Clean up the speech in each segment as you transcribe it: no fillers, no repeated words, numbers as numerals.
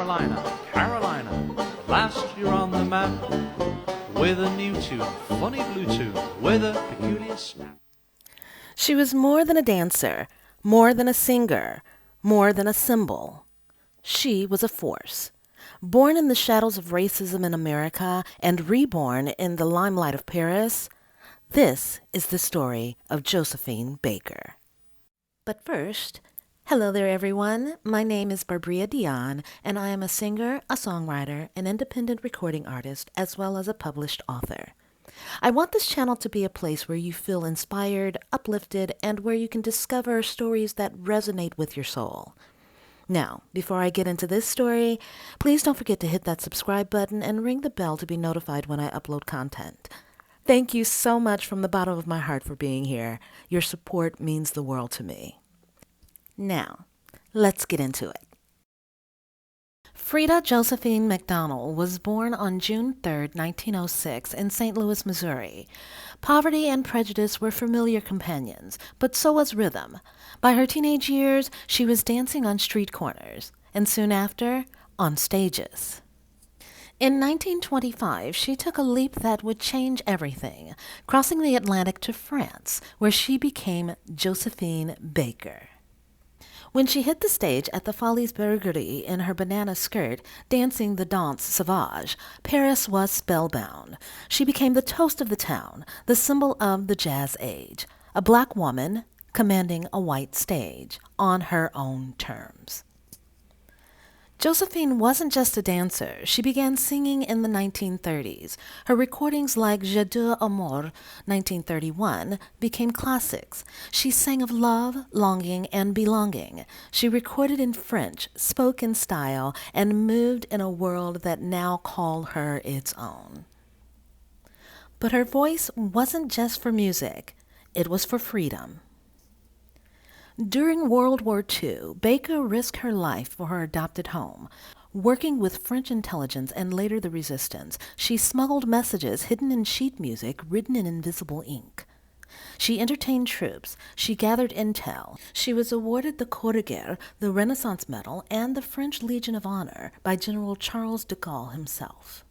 Carolina, Carolina, at last you're on the map with a new tune, funny blue tune, with a peculiar snap. She was more than a dancer, more than a singer, more than a symbol. She was a force. Born in the shadows of racism in America and reborn in the limelight of Paris, this is the story of Josephine Baker. But first, hello there everyone. My name is Barbria Dion, and I am a singer, a songwriter, an independent recording artist, as well as a published author. I want this channel to be a place where you feel inspired, uplifted, and where you can discover stories that resonate with your soul. Now, before I get into this story, please don't forget to hit that subscribe button and ring the bell to be notified when I upload content. Thank you so much from the bottom of my heart for being here. Your support means the world to me. Now, let's get into it. Frida Josephine McDonald was born on June 3, 1906, in St. Louis, Missouri. Poverty and prejudice were familiar companions, but so was rhythm. By her teenage years, she was dancing on street corners, and soon after, on stages. In 1925, she took a leap that would change everything, crossing the Atlantic to France, where she became Josephine Baker. When she hit the stage at the Folies Bergère in her banana skirt, dancing the danse sauvage, Paris was spellbound. She became the toast of the town, the symbol of the jazz age, a black woman commanding a white stage on her own terms. Josephine wasn't just a dancer. She began singing in the 1930s. Her recordings like J'adore Amour, 1931, became classics. She sang of love, longing, and belonging. She recorded in French, spoke in style, and moved in a world that now called her its own. But her voice wasn't just for music. It was for freedom. During World War II, Baker risked her life for her adopted home. Working with French intelligence and later the resistance, she smuggled messages hidden in sheet music written in invisible ink. She entertained troops. She gathered intel. She was awarded the Croix de Guerre, the Renaissance Medal, and the French Legion of Honor by General Charles de Gaulle himself.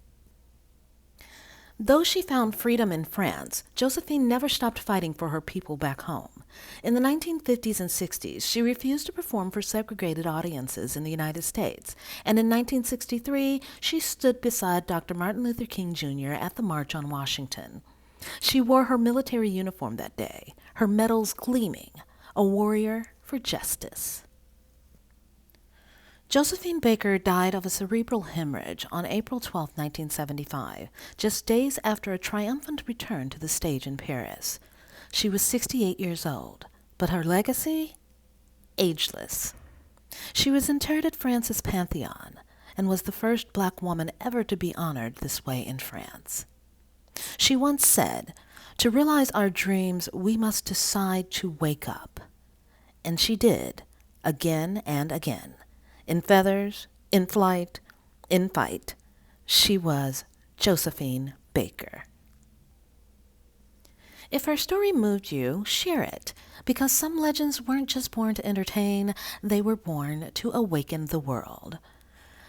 Though she found freedom in France, Josephine never stopped fighting for her people back home. In the 1950s and 60s, she refused to perform for segregated audiences in the United States, and in 1963, she stood beside Dr. Martin Luther King Jr. at the March on Washington. She wore her military uniform that day, her medals gleaming, a warrior for justice. Josephine Baker died of a cerebral hemorrhage on April 12, 1975, just days after a triumphant return to the stage in Paris. She was 68 years old, but her legacy? Ageless. She was interred at France's Panthéon and was the first black woman ever to be honored this way in France. She once said, "To realize our dreams, we must decide to wake up." And she did, again and again. In feathers, in flight, in fight, she was Josephine Baker. If her story moved you, share it, because some legends weren't just born to entertain, they were born to awaken the world.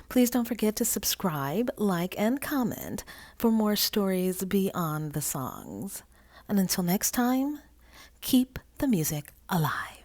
Please don't forget to subscribe, like, and comment for more stories beyond the songs. And until next time, keep the music alive.